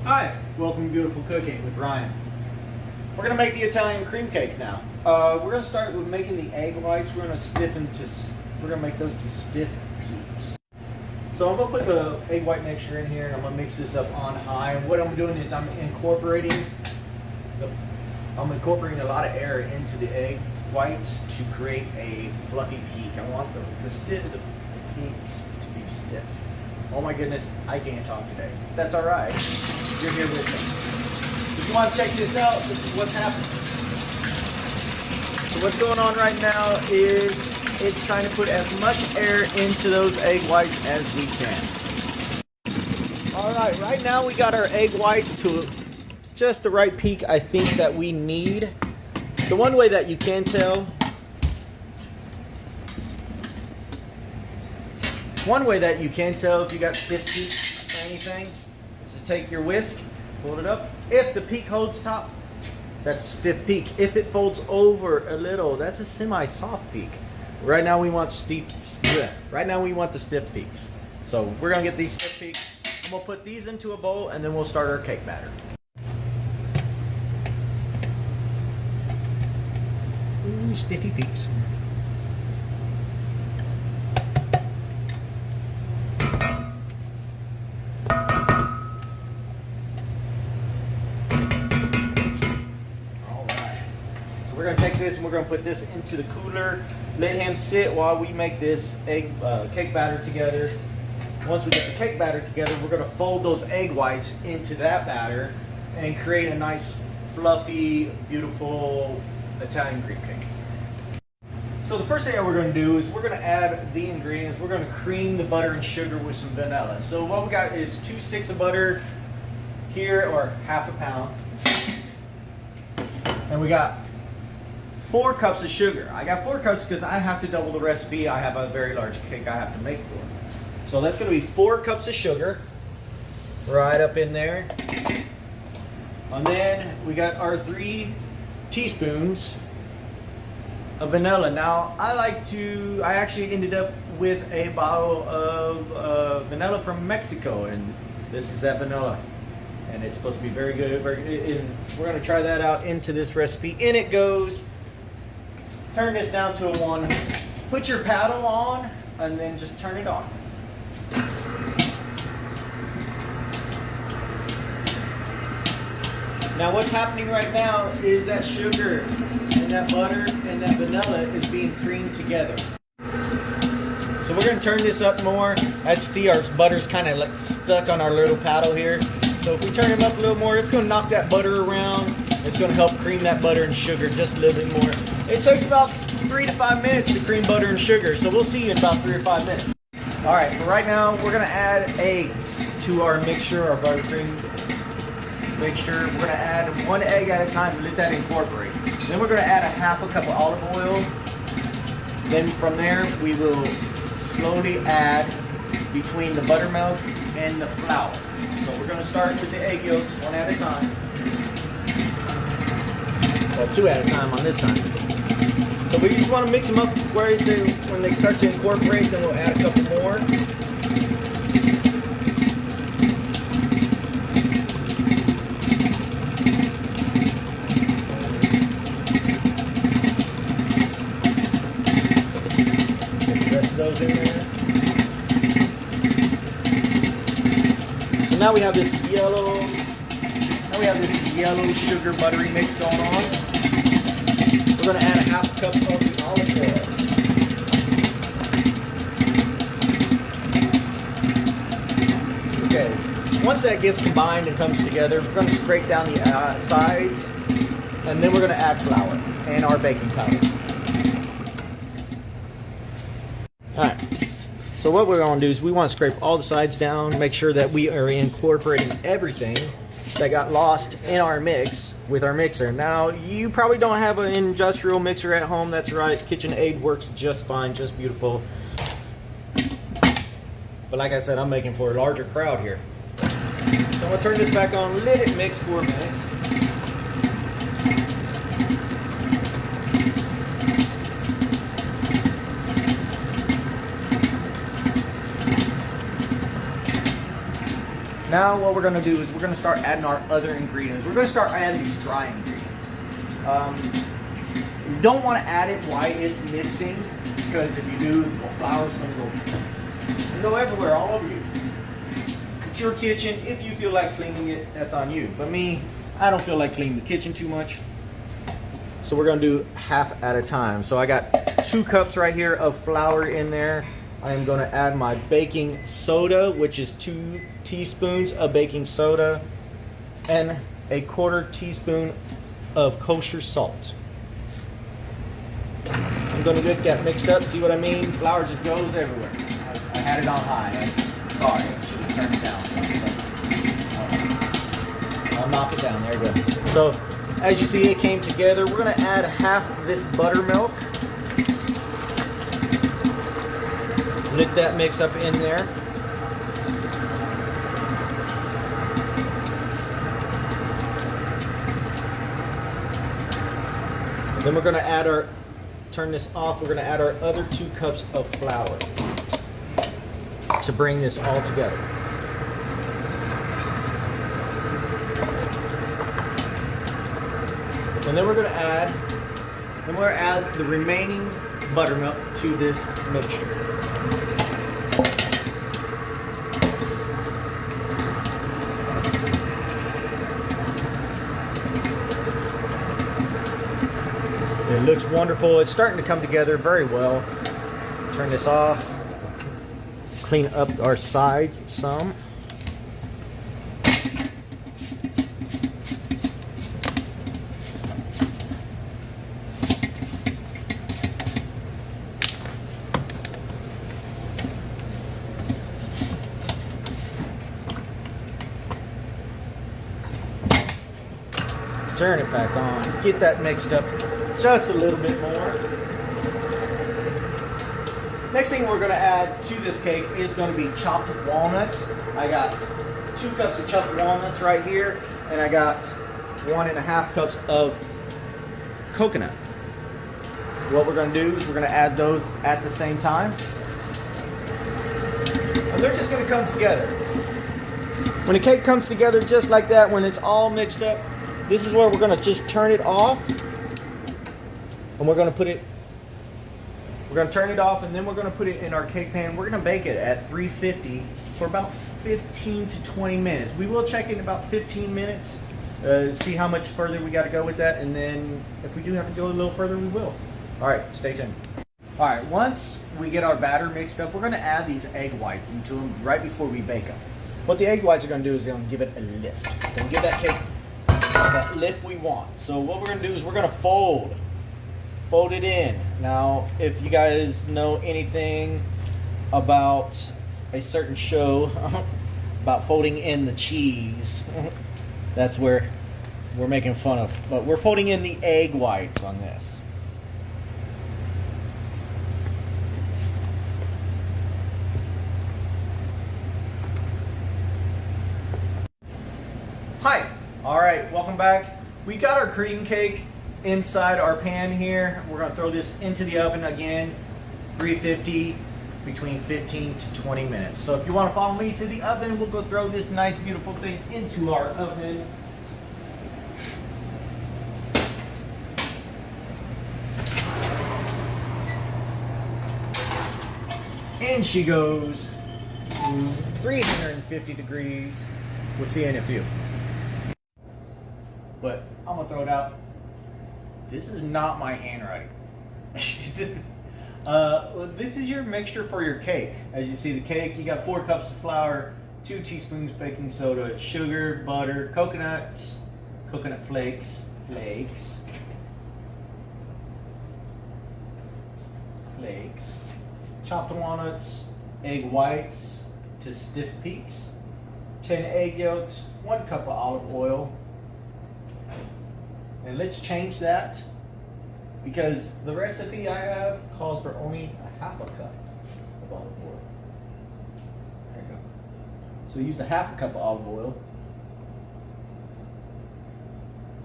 Hi, welcome to Beautiful Cooking with Ryan. We're gonna make the Italian cream cake now. We're gonna start with making the egg whites. We're gonna make those to stiff peaks. So I'm gonna put the egg white mixture in here, and I'm gonna mix this up on high. And what I'm doing is I'm incorporating a lot of air into the egg whites to create a fluffy peak. I want the peaks to be stiff. Oh my goodness, I can't talk today. That's all right. You're here with me. If you want to check this out, this is what's happening. So what's going on right now is it's trying to put as much air into those egg whites as we can. All right now we got our egg whites to just the right peak I think that we need. The one way that you can tell if you got stiff peaks or anything is to take your whisk, hold it up. If the peak holds top, that's a stiff peak. If it folds over a little, that's a semi-soft peak. Right now we want the stiff peaks. So we're gonna get these stiff peaks. I'm gonna put these into a bowl and then we'll start our cake batter. Ooh, stiffy peaks. We're going to take this and we're going to put this into the cooler, let him sit while we make this cake batter together. Once we get the cake batter together, we're going to fold those egg whites into that batter and create a nice, fluffy, beautiful Italian cream cake. So the first thing that we're going to do is we're going to add the ingredients. We're going to cream the butter and sugar with some vanilla. So what we got is 2 sticks of butter here, or half a pound. And we got 4 cups of sugar. I got 4 cups because I have to double the recipe. I have a very large cake I have to make for. So that's going to be 4 cups of sugar right up in there. And then we got our 3 teaspoons of vanilla. Now I actually ended up with a bottle of vanilla from Mexico, and this is that vanilla. And it's supposed to be very good. We're going to try that out into this recipe. In it goes. Turn this down to a 1. Put your paddle on and then just turn it on. Now what's happening right now is that sugar and that butter and that vanilla is being creamed together. So we're going to turn this up more. As you see, our butter's kind of like stuck on our little paddle here. So if we turn it up a little more, it's going to knock that butter around. It's going to help cream that butter and sugar just a little bit more. It takes about 3 to 5 minutes to cream butter and sugar, so we'll see you in about 3 or 5 minutes. All right, for right now, we're going to add eggs to our mixture, our buttercream mixture. We're going to add 1 egg at a time to let that incorporate. Then we're going to add a half a cup of olive oil. Then from there, we will slowly add between the buttermilk and the flour. So we're going to start with the egg yolks 1 at a time. Well, 2 at a time on this time. So we just want to mix them up when they start to incorporate, then we'll add a couple more. Get the rest of those in there. So now we have this yellow sugar buttery mix going on. We're going to add a half cup of the olive oil. Okay, once that gets combined and comes together, we're going to scrape down the sides, and then we're going to add flour and our baking powder. Alright, so what we're going to do is we want to scrape all the sides down, make sure that we are incorporating everything that got lost in our mix with our mixer. Now, you probably don't have an industrial mixer at home. That's right. KitchenAid works just fine, just beautiful. But like I said, I'm making for a larger crowd here. So I'm going to turn this back on, let it mix for a minute. Now what we're gonna do is we're gonna start adding our other ingredients. We're gonna start adding these dry ingredients. You don't want to add it while it's mixing, because if you do, the flour's gonna go everywhere, all over you. It's your kitchen. If you feel like cleaning it, that's on you. But me, I don't feel like cleaning the kitchen too much. So we're gonna do half at a time. So I got 2 cups right here of flour in there. I am gonna add my baking soda, which is 2 teaspoons of baking soda, and a 1/4 teaspoon of kosher salt. I'm gonna get that mixed up, see what I mean? Flour just goes everywhere. I had it on high. Sorry, I should have turned it down some. I'll knock it down, there you go. So, as you see, it came together. We're gonna add half this buttermilk. Let that mix up in there. Then we're gonna add our, turn this off, we're gonna add our other 2 cups of flour to bring this all together. And then we're gonna add the remaining buttermilk to this mixture. It looks wonderful. It's starting to come together very well. Turn this off. Clean up our sides some. Turn it back on. Get that mixed up just a little bit more. Next thing we're going to add to this cake is going to be chopped walnuts. I got 2 cups of chopped walnuts right here, and I got 1.5 cups of coconut. What we're going to do is we're going to add those at the same time. And they're just going to come together. When the cake comes together just like that, when it's all mixed up, this is where we're going to just turn it off. And we're going to turn it off, and then we're going to put it in our cake pan. We're going to bake it at 350 for about 15 to 20 minutes. We will check in about 15 minutes, see how much further we got to go with that, and then if we do have to go a little further, we will. All right, stay tuned. All right, once we get our batter mixed up, we're going to add these egg whites into them right before we bake them. What the egg whites are going to do is they're going to give it a lift. They're going to give that cake that lift we want. So what we're going to do is we're going to fold it in. Now, if you guys know anything about a certain show about folding in the cheese, that's where we're making fun of. But we're folding in the egg whites on this. Hi. All right, welcome back. We got our cream cake inside our pan here. We're gonna throw this into the oven again, 350, between 15 to 20 minutes. So if you wanna follow me to the oven, we'll go throw this nice, beautiful thing into our oven. And she goes to 350 degrees. We'll see you in a few. But I'm gonna throw it out. This is not my handwriting. This is your mixture for your cake. As you see the cake, you got 4 cups of flour, 2 teaspoons baking soda, sugar, butter, coconuts, coconut flakes, chopped walnuts, egg whites to stiff peaks, 10 egg yolks, 1 cup of olive oil. And let's change that because the recipe I have calls for only a 1/2 cup of olive oil. There you go. So use the 1/2 cup of olive oil.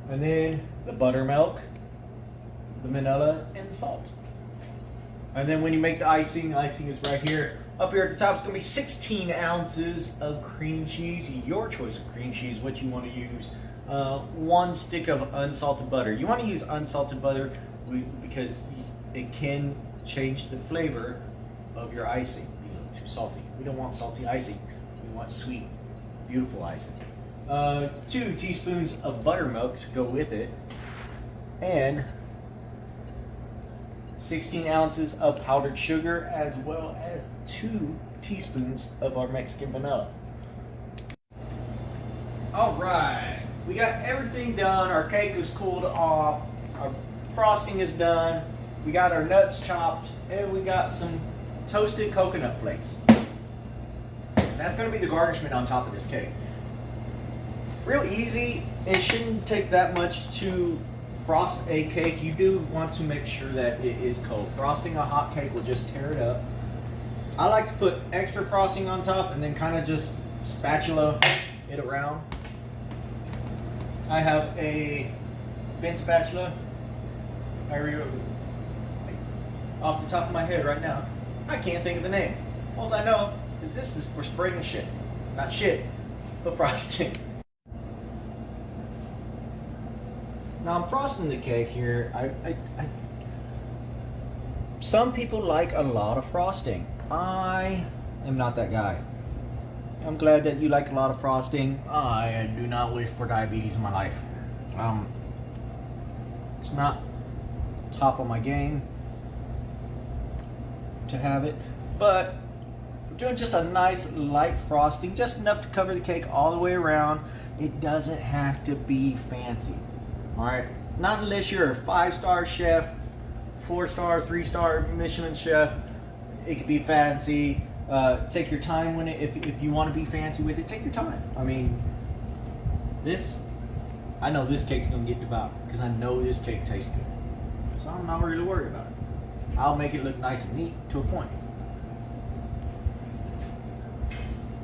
And then the buttermilk, the vanilla, and the salt. And then when you make the icing is right here. Up here at the top, it's going to be 16 ounces of cream cheese. Your choice of cream cheese, what you want to use. 1 stick of unsalted butter. You want to use unsalted butter because it can change the flavor of your icing. Too salty. We don't want salty icing. We want sweet, beautiful icing. 2 teaspoons of buttermilk to go with it. And 16 ounces of powdered sugar, as well as 2 teaspoons of our Mexican vanilla. All right, we got everything done. Our cake is cooled off. Our frosting is done. We got our nuts chopped, and we got some toasted coconut flakes. That's going to be the garnishment on top of this cake. Real easy. It shouldn't take that much to frost a cake. You do want to make sure that it is cold. Frosting a hot cake will just tear it up. I like to put extra frosting on top and then kind of just spatula it around. I have a bent spatula. Off the top of my head right now, I can't think of the name. All I know is this is for spreading shit. Not shit, but frosting. Now I'm frosting the cake here. Some people like a lot of frosting. I am not that guy. I'm glad that you like a lot of frosting. I do not wish for diabetes in my life. It's not top of my game to have it, but we're doing just a nice light frosting, just enough to cover the cake all the way around. It doesn't have to be fancy. Alright, not unless you're a 5-star chef, 4-star, 3-star Michelin chef. It could be fancy. Take your time with it. If you want to be fancy with it, take your time. I mean, I know this cake's gonna get devoured because I know this cake tastes good. So I'm not really worried about it. I'll make it look nice and neat to a point.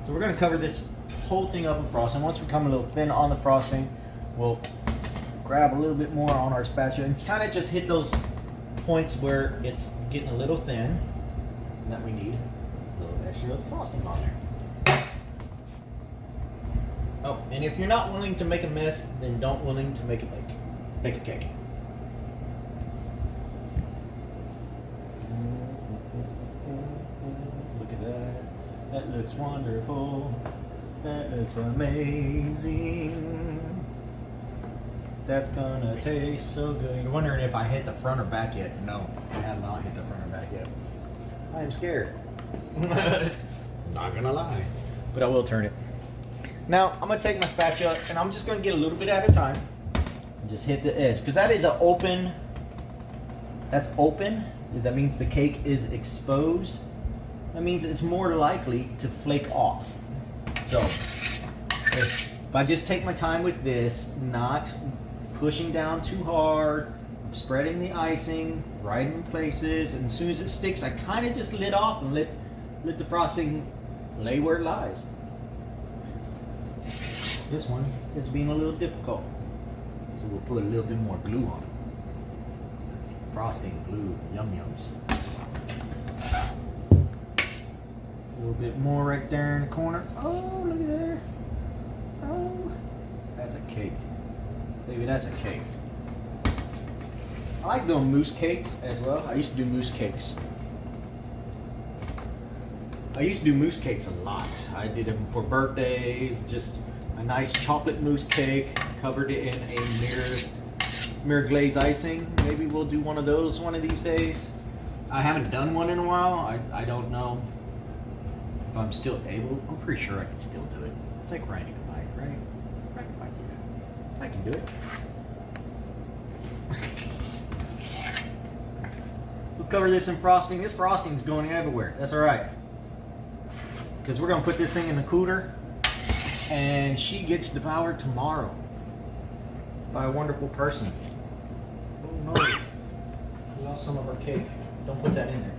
So we're gonna cover this whole thing up with frosting. Once we come a little thin on the frosting, we'll grab a little bit more on our spatula and kind of just hit those points where it's getting a little thin and that we need a little extra frosting on there. Oh, and if you're not willing to make a mess, then don't willing to make a cake. Look at that. That looks wonderful. That looks amazing. That's gonna taste so good. You're wondering if I hit the front or back yet. No, I have not hit the front or back yet. I am scared. Not gonna lie. But I will turn it. Now, I'm gonna take my spatula and I'm just gonna get a little bit at a time and just hit the edge. Because that is an open, that's open. That means the cake is exposed. That means it's more likely to flake off. So, if I just take my time with this, not pushing down too hard, spreading the icing right in places, and as soon as it sticks, I kind of just lid off and let the frosting lay where it lies. This one is being a little difficult, so we'll put a little bit more glue on it. Frosting, glue, yum yums. A little bit more right there in the corner. Oh, look at there. Oh, that's a cake. Baby, that's a cake. I like doing mousse cakes as well. I used to do mousse cakes. I used to do mousse cakes a lot. I did them for birthdays, just a nice chocolate mousse cake, covered it in a mirror glaze icing. Maybe we'll do one of those one of these days. I haven't done one in a while. I don't know if I'm still able. I'm pretty sure I can still do it. It's like riding a bike, right? Riding a bike, yeah. I can do it. We'll cover this in frosting. This frosting is going everywhere. That's all right. Because we're going to put this thing in the cooler and she gets devoured tomorrow by a wonderful person. Oh no. We lost some of our cake. Don't put that in there.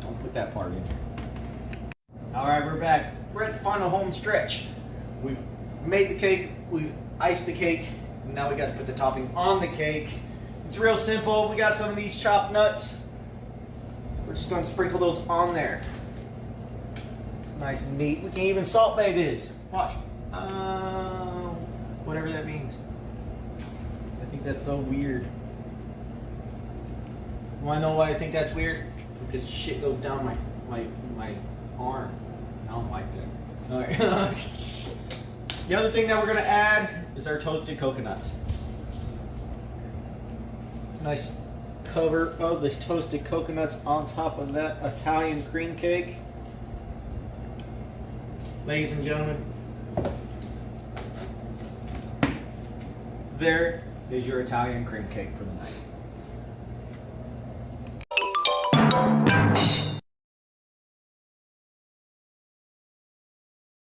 Don't put that part in there. Alright, we're back. We're at the final home stretch. We've made the cake, we've iced the cake, and now we got to put the topping on the cake. It's real simple. We got some of these chopped nuts. We're just going to sprinkle those on there. nice and neat. We can even salt bay this. Watch. Whatever that means. I think that's so weird. You wanna know why I think that's weird? Because shit goes down my arm. I don't like that. Alright. The other thing that we're gonna add is our toasted coconuts. Nice cover of the toasted coconuts on top of that Italian cream cake. Ladies and gentlemen, there is your Italian cream cake for the night.